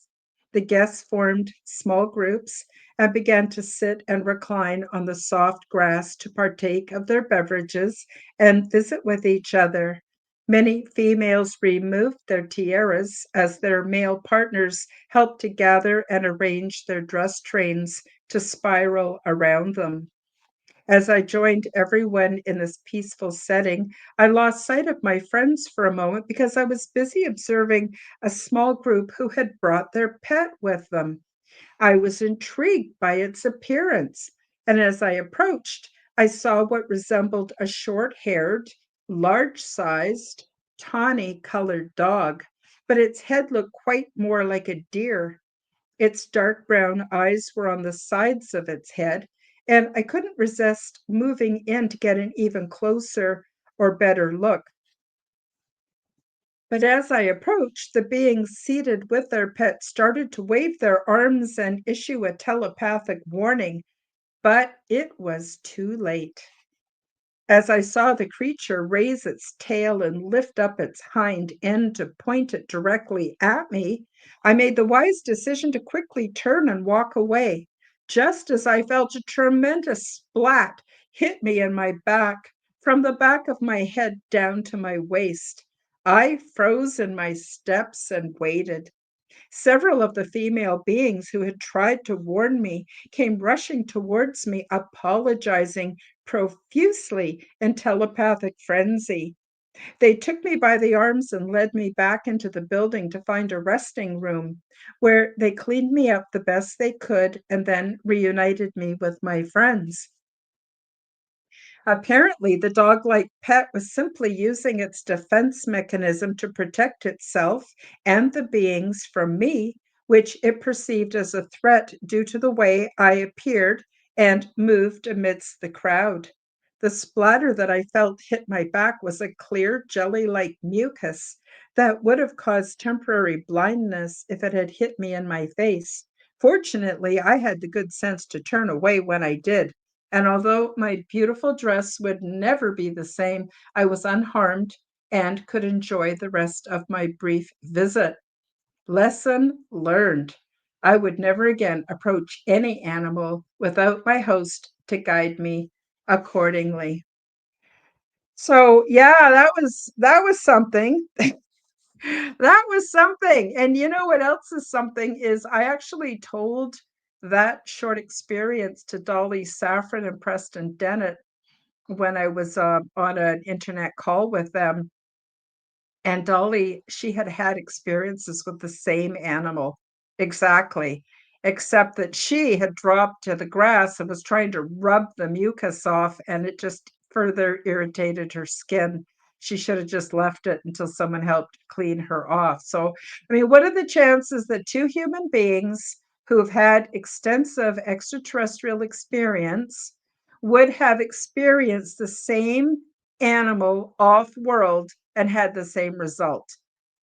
The guests formed small groups and began to sit and recline on the soft grass to partake of their beverages and visit with each other. Many females removed their tiaras as their male partners helped to gather and arrange their dress trains to spiral around them. As I joined everyone in this peaceful setting, I lost sight of my friends for a moment because I was busy observing a small group who had brought their pet with them. I was intrigued by its appearance, and as I approached, I saw what resembled a short haired, large sized, tawny colored dog, but its head looked quite more like a deer. Its dark brown eyes were on the sides of its head, and I couldn't resist moving in to get an even closer or better look. But as I approached, the beings seated with their pet started to wave their arms and issue a telepathic warning, but it was too late. As I saw the creature raise its tail and lift up its hind end to point it directly at me, I made the wise decision to quickly turn and walk away, just as I felt a tremendous splat hit me in my back, from the back of my head down to my waist. I froze in my steps and waited. Several of the female beings who had tried to warn me came rushing towards me, apologizing profusely in telepathic frenzy. They took me by the arms and led me back into the building to find a resting room, where they cleaned me up the best they could and then reunited me with my friends. Apparently, the dog-like pet was simply using its defense mechanism to protect itself and the beings from me, which it perceived as a threat due to the way I appeared and moved amidst the crowd. The splatter that I felt hit my back was a clear, jelly-like mucus that would have caused temporary blindness if it had hit me in my face. Fortunately, I had the good sense to turn away when I did, and although my beautiful dress would never be the same, I was unharmed and could enjoy the rest of my brief visit. Lesson learned. I would never again approach any animal without my host to guide me accordingly. So yeah, that was something. That was something. And you know what else is something is I actually told that short experience to Dolly Saffron and Preston Dennett. when I was on an internet call with them. And Dolly, she had had experiences with the same animal. Exactly. Except that she had dropped to the grass and was trying to rub the mucus off, and it just further irritated her skin. She should have just left it until someone helped clean her off. So, I mean, what are the chances that two human beings who have had extensive extraterrestrial experience would have experienced the same animal off world and had the same result?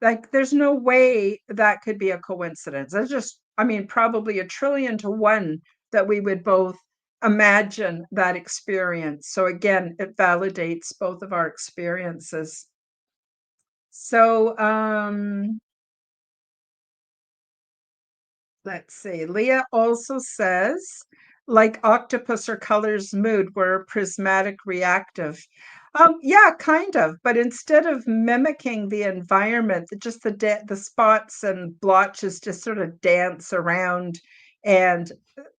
Like, there's no way that could be a coincidence. That's just, I mean, probably a trillion to one that we would both imagine that experience. So again, it validates both of our experiences. So let's see. Leah also says, like octopus or colors mood, we're prismatic reactive. Yeah, kind of. But instead of mimicking the environment, just the spots and blotches just sort of dance around, and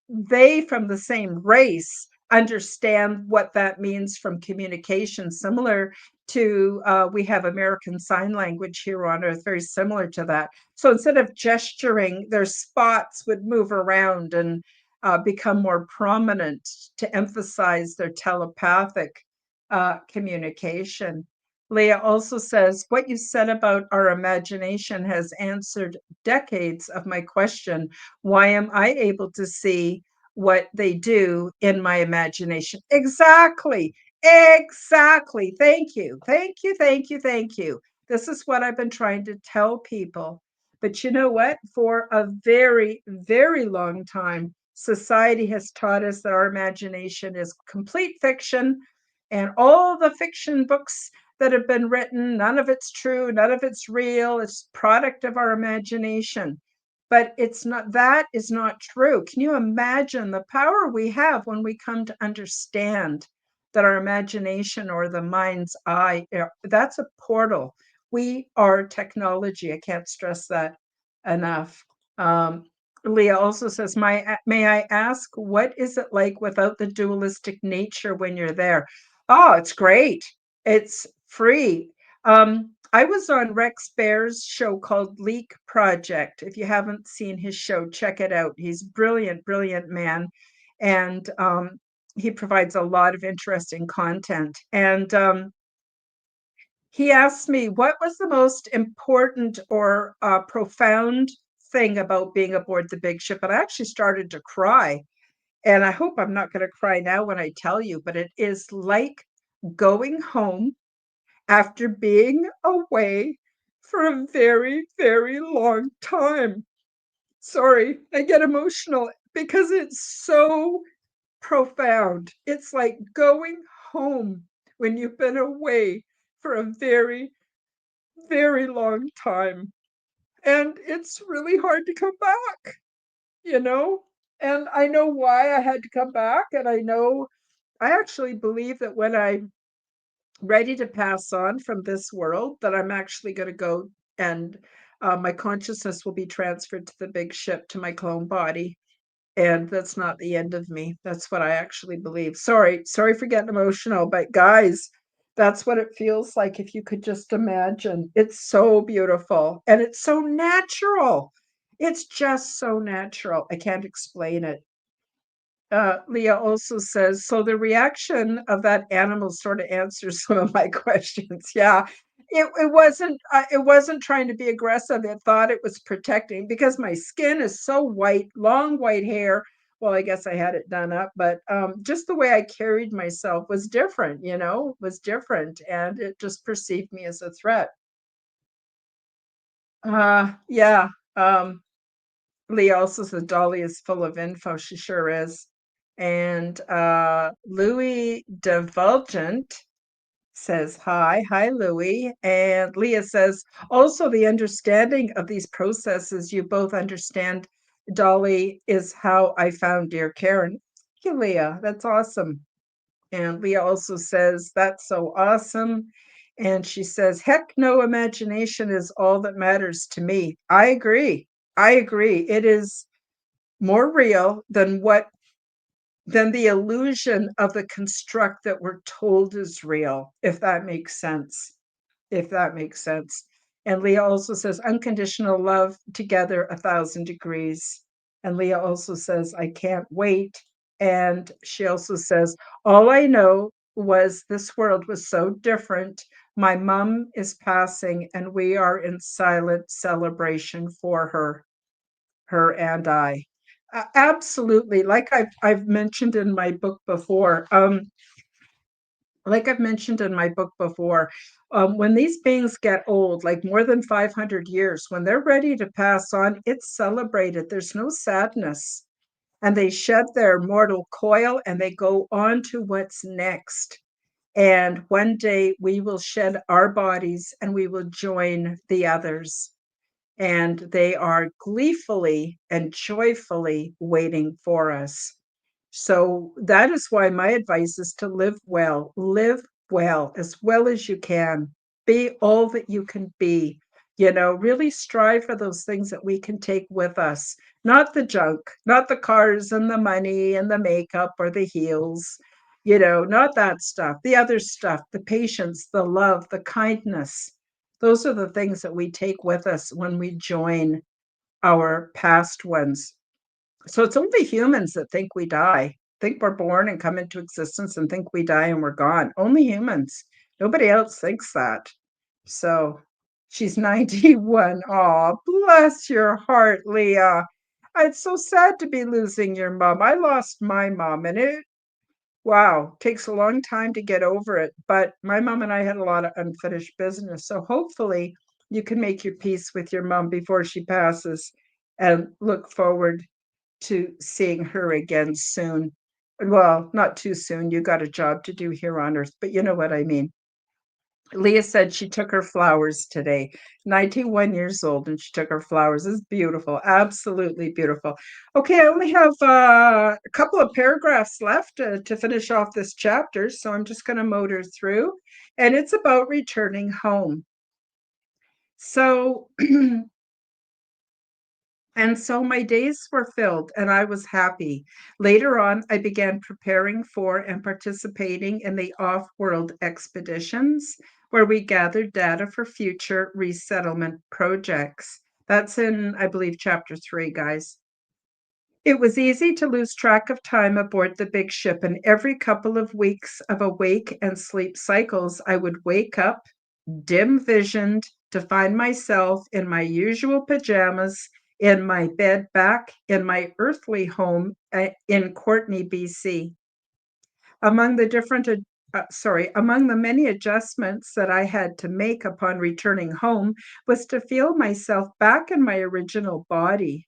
they from the same race understand what that means from communication, similar to we have American Sign Language here on Earth, very similar to that. So instead of gesturing, their spots would move around and become more prominent to emphasize their telepathic communication. Leah also says, what you said about our imagination has answered decades of my question. Why am I able to see what they do in my imagination? Exactly. Exactly. Thank you. Thank you. Thank you. Thank you. This is what I've been trying to tell people. But you know what? For a very, very long time, society has taught us that our imagination is complete fiction, and all the fiction books that have been written, none of it's true, none of it's real. It's product of our imagination. But it's not, that is not true. Can you imagine the power we have when we come to understand that our imagination, or the mind's eye, that's a portal? We are technology. I can't stress that enough. Um, Leah also says, may I ask, what is it like without the dualistic nature when you're there? Oh, it's great. It's free. I was on Rex Bear's show called Leak Project. If you haven't seen his show, check it out. He's brilliant, brilliant man. And he provides a lot of interesting content. And he asked me, what was the most important or profound thing about being aboard the big ship? And I actually started to cry. And I hope I'm not going to cry now when I tell you, but it is like going home after being away for a very, very long time. Sorry, I get emotional because it's so profound. It's like going home when you've been away for a very, very long time. And it's really hard to come back, you know? And I know why I had to come back. And I know, I actually believe that when I'm ready to pass on from this world, that I'm actually going to go and my consciousness will be transferred to the big ship, to my clone body. And that's not the end of me. That's what I actually believe. Sorry for getting emotional, but guys, that's what it feels like. If you could just imagine, it's so beautiful and it's so natural. It's just so natural. I can't explain it. Leah also says, so the reaction of that animal sort of answers some of my questions. Yeah, it wasn't trying to be aggressive. It thought it was protecting because my skin is so white, long white hair. Well, I guess I had it done up, but just the way I carried myself was different, was different, and it just perceived me as a threat. Yeah. Lee also says Dolly is full of info. She sure is. And Louis Divulgent says hi. Hi, Louis. And Leah says, also the understanding of these processes you both understand, Dolly, is how I found dear Karen. Thank you, Leah. That's awesome. And Leah also says, that's so awesome. And she says, heck no, imagination is all that matters to me. I agree. I agree. It is more real than what then the illusion of the construct that we're told is real, if that makes sense. If that makes sense. And Leah also says, unconditional love together 1,000 degrees. And Leah also says, I can't wait. And she also says, all I know was this world was so different. My mom is passing, and we are in silent celebration for her and I. Absolutely. I've mentioned in my book before, when these beings get old, like more than 500 years, when they're ready to pass on, it's celebrated. There's no sadness. And they shed their mortal coil and they go on to what's next. And one day we will shed our bodies and we will join the others. And they are gleefully and joyfully waiting for us. So that is why my advice is to live well as you can, be all that you can be. Really strive for those things that we can take with us, not the junk, not the cars and the money and the makeup or the heels, not that stuff, the other stuff, the patience, the love, the kindness. Those are the things that we take with us when we join our past ones. So it's only humans that think we die, think we're born and come into existence and think we die and we're gone. Only humans. Nobody else thinks that. So she's 91. Oh, bless your heart, Leah. It's so sad to be losing your mom. I lost my mom, and wow, takes a long time to get over it. But my mom and I had a lot of unfinished business. So hopefully you can make your peace with your mom before she passes and look forward to seeing her again soon. Well, not too soon. You got a job to do here on earth, but you know what I mean. Leah said she took her flowers today, 91 years old, and she took her flowers. It's beautiful, absolutely beautiful. Okay, I only have a couple of paragraphs left to finish off this chapter, so I'm just going to motor through, and it's about returning home. So And so my days were filled and I was happy. Later on, I began preparing for and participating in the off world expeditions where we gathered data for future resettlement projects. That's in, I believe, chapter 3, guys. It was easy to lose track of time aboard the big ship, and every couple of weeks of awake and sleep cycles, I would wake up dim visioned to find myself in my usual pajamas in my bed back in my earthly home in Courtney, BC. Among the among the many adjustments that I had to make upon returning home was to feel myself back in my original body.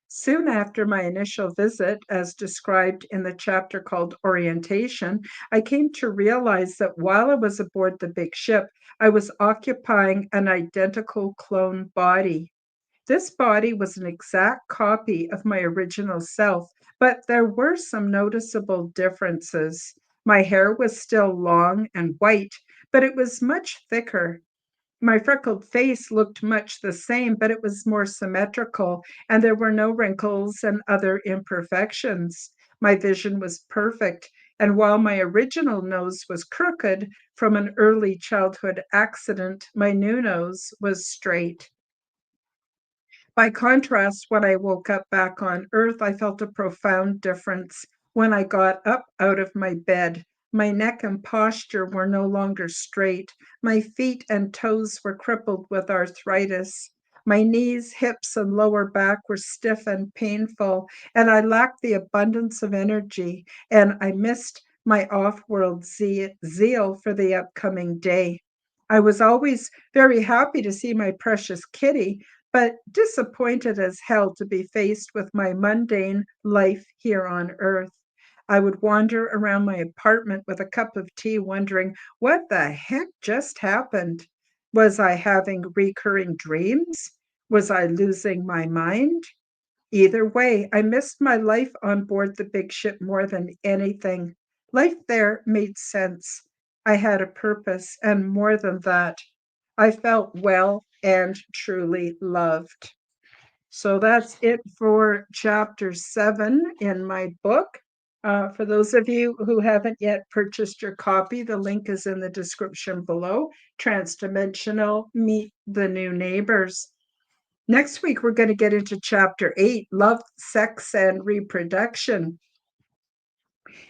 Soon after my initial visit, as described in the chapter called Orientation, I came to realize that while I was aboard the big ship, I was occupying an identical clone body. This body was an exact copy of my original self, but there were some noticeable differences. My hair was still long and white, but it was much thicker. My freckled face looked much the same, but it was more symmetrical, and there were no wrinkles and other imperfections. My vision was perfect, and while my original nose was crooked from an early childhood accident, my new nose was straight. By contrast, when I woke up back on Earth, I felt a profound difference. When I got up out of my bed, my neck and posture were no longer straight. My feet and toes were crippled with arthritis. My knees, hips, and lower back were stiff and painful, and I lacked the abundance of energy, and I missed my off world zeal for the upcoming day. I was always very happy to see my precious kitty, but disappointed as hell to be faced with my mundane life here on earth. I would wander around my apartment with a cup of tea, wondering what the heck just happened. Was I having recurring dreams? Was I losing my mind? Either way, I missed my life on board the big ship more than anything. Life there made sense. I had a purpose, and more than that, I felt well and truly loved. So that's it for chapter 7 in my book. For those of you who haven't yet purchased your copy, the link is in the description below. Transdimensional, Meet the New Neighbors. Next week, we're going to get into chapter 8, Love, Sex, and Reproduction.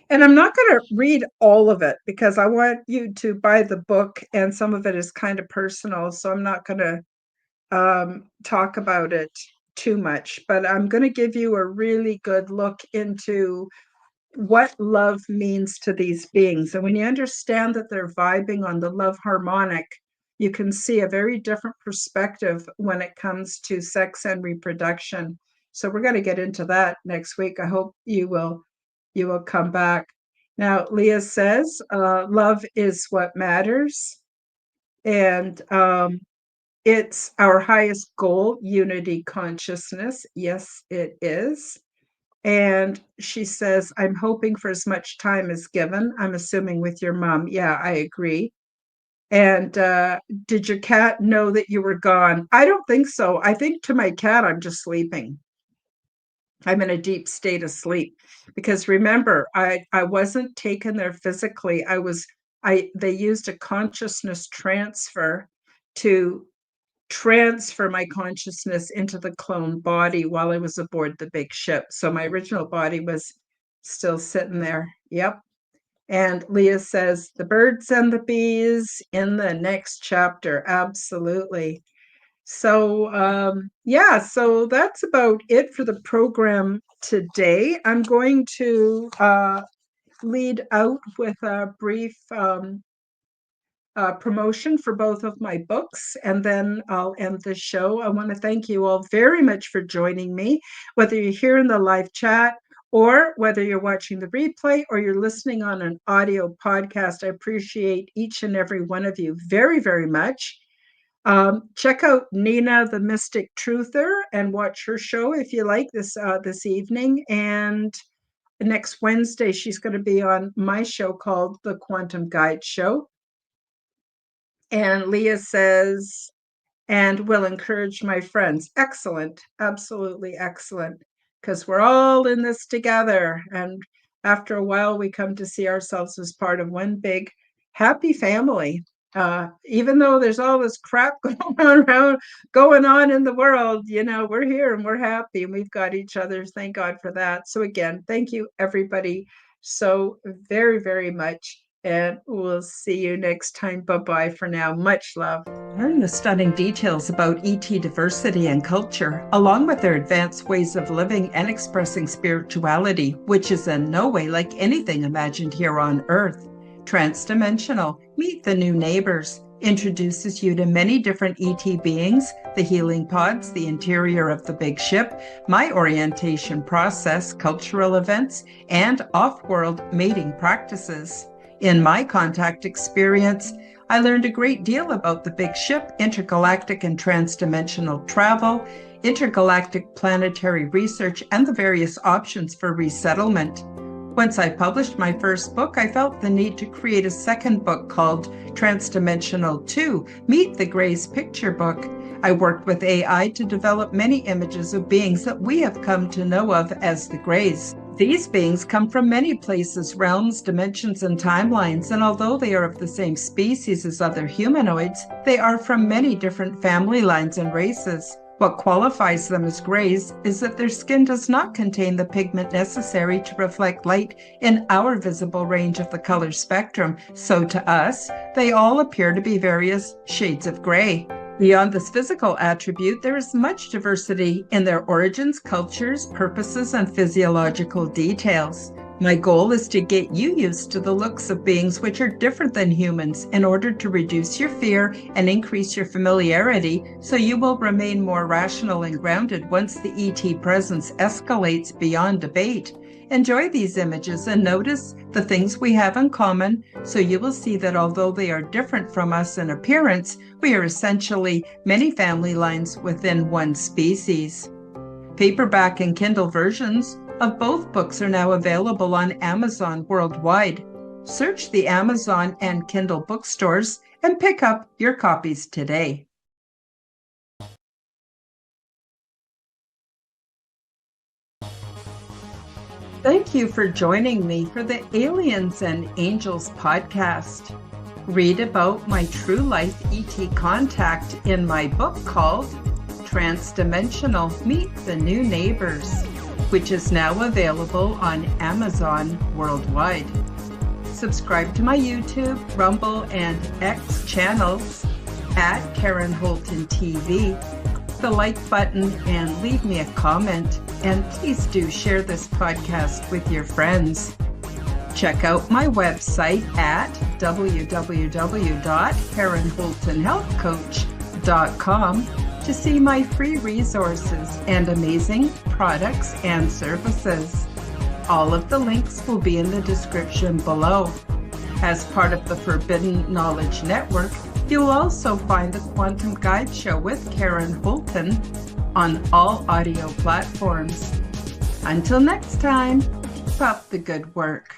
And I'm not going to read all of it because I want you to buy the book, and some of it is kind of personal, so I'm not going to talk about it too much. But I'm going to give you a really good look into what love means to these beings. And when you understand that they're vibing on the love harmonic, you can see a very different perspective when it comes to sex and reproduction. So we're going to get into that next week. I hope you will come back. Now, Leah says, love is what matters. And it's our highest goal, unity consciousness. Yes, it is. And she says, I'm hoping for as much time as given. I'm assuming with your mom. Yeah, I agree. And did your cat know that you were gone? I don't think so. I think to my cat, I'm just sleeping. I'm in a deep state of sleep because remember, I wasn't taken there physically. They used a consciousness transfer to transfer my consciousness into the clone body while I was aboard the big ship. So my original body was still sitting there. Yep. And Leah says, the birds and the bees in the next chapter. Absolutely. So, yeah, so that's about it for the program today. I'm going to lead out with a brief promotion for both of my books, and then I'll end the show. I want to thank you all very much for joining me, whether you're here in the live chat or whether you're watching the replay or you're listening on an audio podcast. I appreciate each and every one of you very, very much. Check out Nina the Mystic Truther and watch her show if you like this evening. And next Wednesday, she's going to be on my show called The Quantum Guide Show. And Leah says, and will encourage my friends. Excellent. Absolutely excellent. Because we're all in this together. And after a while, we come to see ourselves as part of one big happy family. Even though there's all this crap going on in the world, we're here and we're happy and we've got each other. Thank God for that. So again, thank you everybody so very, very much. And we'll see you next time. Bye-bye for now. Much love. Learn the stunning details about ET diversity and culture, along with their advanced ways of living and expressing spirituality, which is in no way like anything imagined here on Earth. Transdimensional, Meet the New Neighbors, introduces you to many different ET beings, the healing pods, the interior of the big ship, my orientation process, cultural events, and off-world mating practices. In my contact experience, I learned a great deal about the big ship, intergalactic and transdimensional travel, intergalactic planetary research, and the various options for resettlement. Once I published my first book, I felt the need to create a second book called Transdimensional 2, Meet the Greys Picture Book. I worked with AI to develop many images of beings that we have come to know of as the Greys. These beings come from many places, realms, dimensions, and timelines, and although they are of the same species as other humanoids, they are from many different family lines and races. What qualifies them as Greys is that their skin does not contain the pigment necessary to reflect light in our visible range of the color spectrum, so to us, they all appear to be various shades of gray. Beyond this physical attribute, there is much diversity in their origins, cultures, purposes, and physiological details. My goal is to get you used to the looks of beings which are different than humans in order to reduce your fear and increase your familiarity so you will remain more rational and grounded once the ET presence escalates beyond debate. Enjoy these images and notice the things we have in common so you will see that although they are different from us in appearance, we are essentially many family lines within one species. Paperback and Kindle versions of both books are now available on Amazon worldwide. Search the Amazon and Kindle bookstores and pick up your copies today. Thank you for joining me for the Aliens and Angels podcast. Read about my true life ET contact in my book called Transdimensional Meet the New Neighbors, which is now available on Amazon worldwide. Subscribe to my YouTube, Rumble, and X channels at Karen Holton TV. The like button and leave me a comment. And please do share this podcast with your friends. Check out my website at www.karenholtonhealthcoach.com to see my free resources and amazing products and services. All of the links will be in the description below. As part of the Forbidden Knowledge Network, you'll also find the Quantum Guide Show with Karen Holton on all audio platforms. Until next time, keep up the good work.